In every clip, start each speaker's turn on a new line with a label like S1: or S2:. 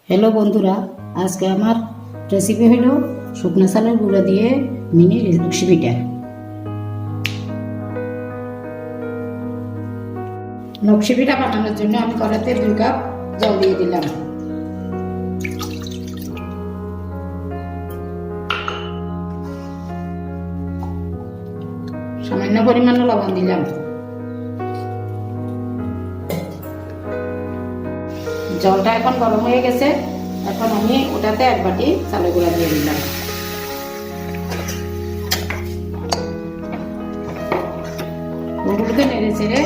S1: Hello বন্ধুরা, আজকে আমার রেসিপি হলো শুকনো চালের গুঁড়া দিয়ে মিনি নকশি পিঠা। নকশি পিঠা বানানোর জন্য আমি কড়াইতে 2 কাপ জল দিয়ে দিলাম। সামান্য পরিমাণ লবণ দিলাম। জলটা এখন গরম হয়ে গেছে। এখন আমি ওটাতে 1 বাটি চালের গুঁড়া দিয়ে দিলাম। ওগুলোকে নেড়ে চেড়ে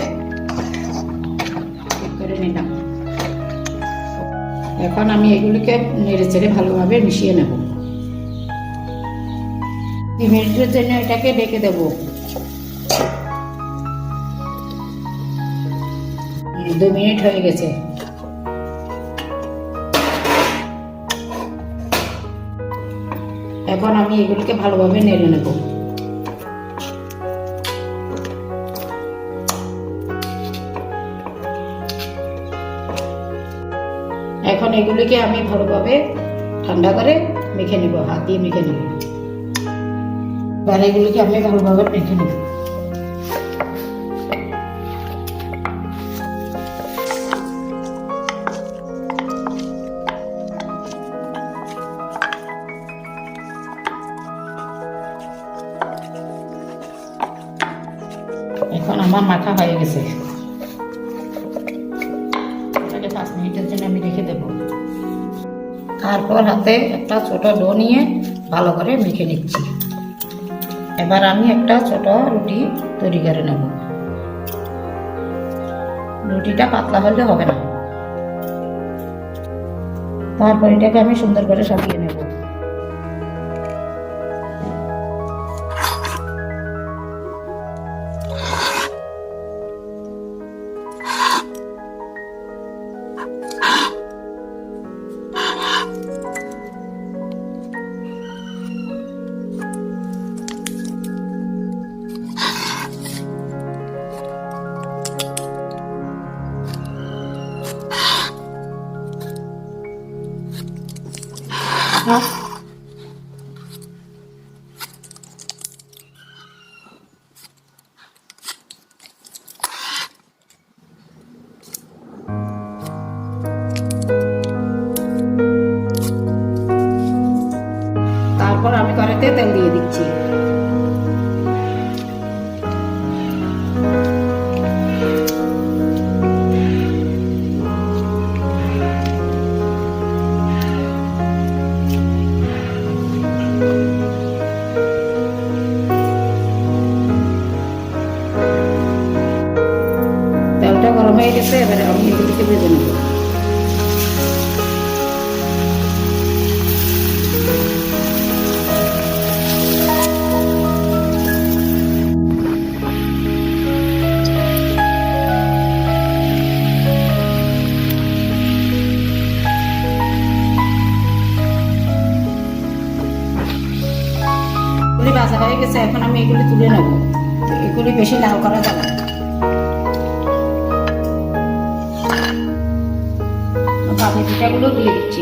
S1: ঠিক করে নিলাম। এখন আমি এগুলিকে নেড়ে চেড়ে ভালোভাবে মিশিয়ে নেব। 2 মিনিটের জন্য এটাকে ঢেকে দেব। 2 মিনিট হয়ে গেছে। এখন আমি এগুলিকে ভালোভাবে নেড়ে নেব। এখন এগুলিকে আমি ভালোভাবে ঠান্ডা করে মেখে নেব, হাত দিয়ে মেখে নেব। এবার এগুলিকে আমি ভালোভাবে মেখে নেব। এখন আমার মাখা হয়ে গেছে। এটাকে 5 মিনিটের জন্য আমি রেখে দেব। তারপর হাতে একটা ছোট ডো নিয়ে ভালো করে মেখে নিচ্ছি। এবার আমি একটা ছোট রুটি তৈরি করে নেব। রুটিটা পাতলা হলে হবে না। তারপর এটাকে আমি সুন্দর করে সাজিয়ে নেব। তারপর আমি কড়াইতে তেল দিয়ে দিচ্ছি। তেলটা গরম হয়ে গেছে। এবারে আমি এগুলিকে ভেজে নেব। ভাজা হয়ে গেছে। এখন আমি এগুলি তুলে নেব। এগুলি বেশি লাল করা যাবে না। বাকি পিঠাগুলো দিয়ে দিচ্ছি।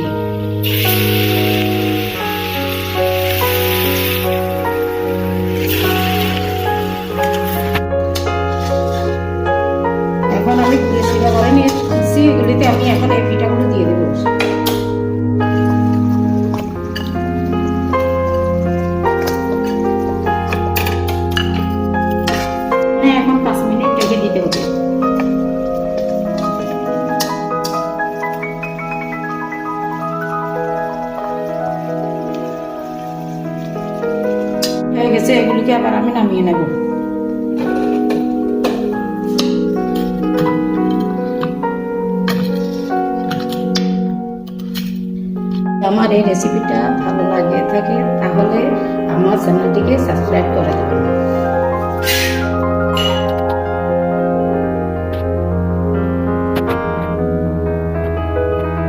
S1: এখন আমি শিরা করে নিয়েছি। এগুলিতে আমি এখন এই পিঠাগুলো দিয়ে দেবো। এখন 5 মিনিট রেখে দিতে হবে। হয়ে গেছে। এগুলিকে আবার আমি নামিয়ে নেব। আমার এই রেসিপিটা ভালো লাগে থাকে তাহলে আমার চ্যানেলটিকে সাবস্ক্রাইব করে দেবেন।